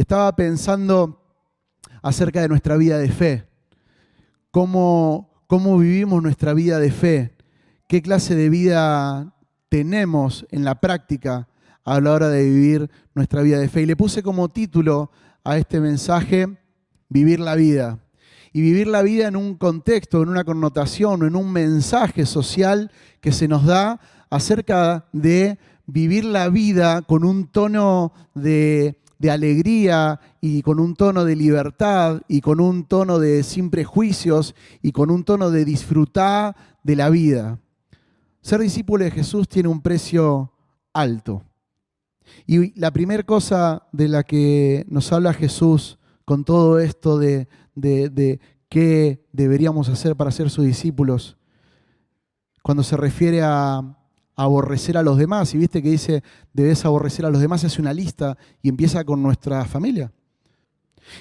y estaba pensando acerca de nuestra vida de fe. ¿Cómo vivimos nuestra vida de fe? ¿Qué clase de vida tenemos en la práctica a la hora de vivir nuestra vida de fe? Y le puse como título a este mensaje, Vivir la vida. Y vivir la vida en un contexto, en una connotación o en un mensaje social que se nos da acerca de vivir la vida con un tono de alegría y con un tono de libertad y con un tono de sin prejuicios y con un tono de disfrutar de la vida. Ser discípulo de Jesús tiene un precio alto. Y la primera cosa de la que nos habla Jesús con todo esto de qué deberíamos hacer para ser sus discípulos, cuando se refiere a aborrecer a los demás, y viste que dice, debes aborrecer a los demás, hace una lista y empieza con nuestra familia.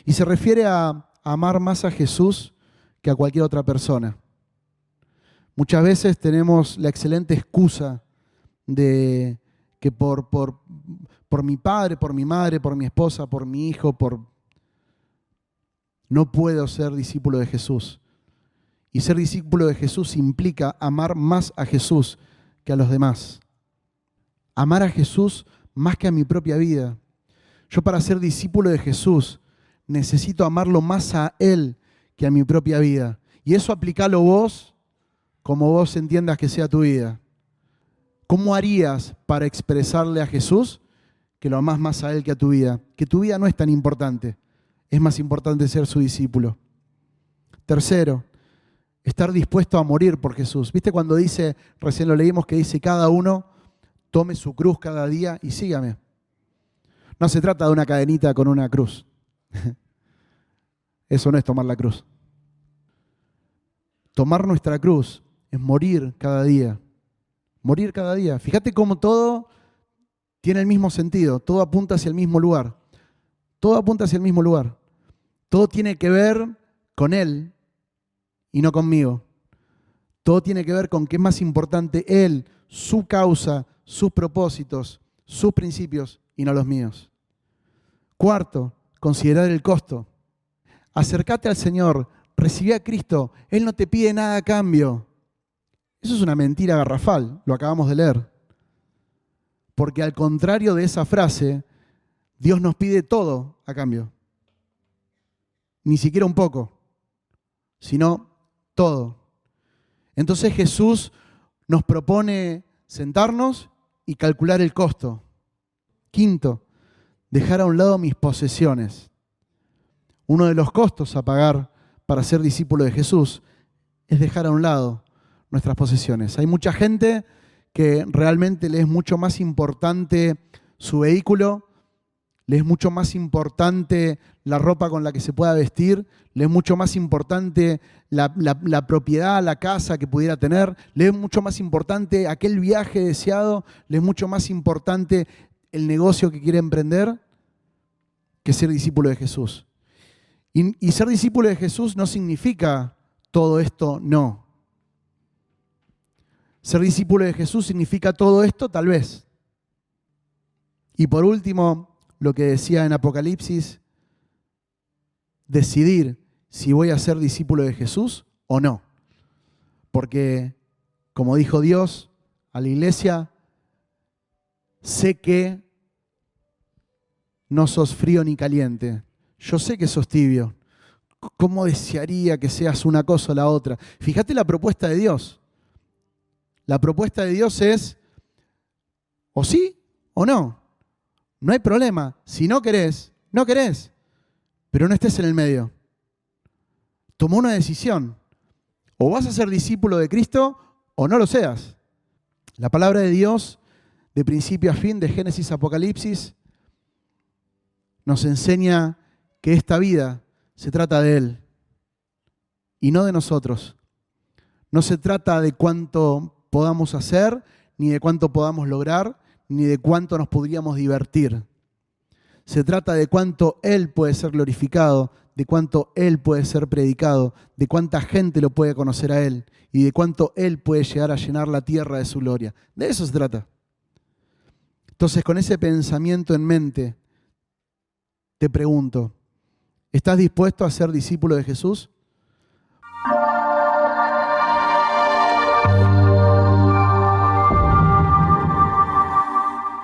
Y se refiere a amar más a Jesús que a cualquier otra persona. Muchas veces tenemos la excelente excusa de que por mi padre, por mi madre, por mi esposa, por mi hijo, no puedo ser discípulo de Jesús. Y ser discípulo de Jesús implica amar más a Jesús que a los demás. Amar a Jesús más que a mi propia vida. Yo, para ser discípulo de Jesús, necesito amarlo más a Él que a mi propia vida. Y eso aplicalo vos como vos entiendas que sea tu vida. ¿Cómo harías para expresarle a Jesús que lo amás más a Él que a tu vida? Que tu vida no es tan importante. Es más importante ser su discípulo. Tercero, estar dispuesto a morir por Jesús. ¿Viste cuando dice, recién lo leímos, que dice cada uno tome su cruz cada día y sígame? No se trata de una cadenita con una cruz. Eso no es tomar la cruz. Tomar nuestra cruz es morir cada día. Morir cada día. Fíjate cómo todo tiene el mismo sentido. Todo apunta hacia el mismo lugar. Todo apunta hacia el mismo lugar. Todo tiene que ver con Él y no conmigo. Todo tiene que ver con qué es más importante Él, su causa, sus propósitos, sus principios y no los míos. Cuarto, considerar el costo. Acércate al Señor, recibí a Cristo, Él no te pide nada a cambio. Eso es una mentira garrafal, lo acabamos de leer. Porque al contrario de esa frase, Dios nos pide todo a cambio. Ni siquiera un poco, sino todo. Entonces Jesús nos propone sentarnos y calcular el costo. Quinto, dejar a un lado mis posesiones. Uno de los costos a pagar para ser discípulo de Jesús es dejar a un lado nuestras posesiones. Hay mucha gente que realmente le es mucho más importante su vehículo, le es mucho más importante la ropa con la que se pueda vestir, le es mucho más importante la propiedad, la casa que pudiera tener, le es mucho más importante aquel viaje deseado, le es mucho más importante el negocio que quiere emprender que ser discípulo de Jesús. Y ser discípulo de Jesús no significa todo esto, no. Ser discípulo de Jesús significa todo esto, tal vez. Y por último, lo que decía en Apocalipsis, decidir si voy a ser discípulo de Jesús o no. Porque, como dijo Dios a la iglesia, sé que no sos frío ni caliente. Yo sé que sos tibio. ¿Cómo desearía que seas una cosa o la otra? Fíjate la propuesta de Dios. La propuesta de Dios es o sí o no. No hay problema. Si no querés, no querés. Pero no estés en el medio. Tomá una decisión. O vas a ser discípulo de Cristo o no lo seas. La palabra de Dios, de principio a fin, de Génesis a Apocalipsis, nos enseña que esta vida se trata de Él y no de nosotros. No se trata de cuánto podamos hacer, ni de cuánto podamos lograr, ni de cuánto nos podríamos divertir. Se trata de cuánto Él puede ser glorificado, de cuánto Él puede ser predicado, de cuánta gente lo puede conocer a Él y de cuánto Él puede llegar a llenar la tierra de su gloria. De eso se trata. Entonces, con ese pensamiento en mente, te pregunto, ¿estás dispuesto a ser discípulo de Jesús?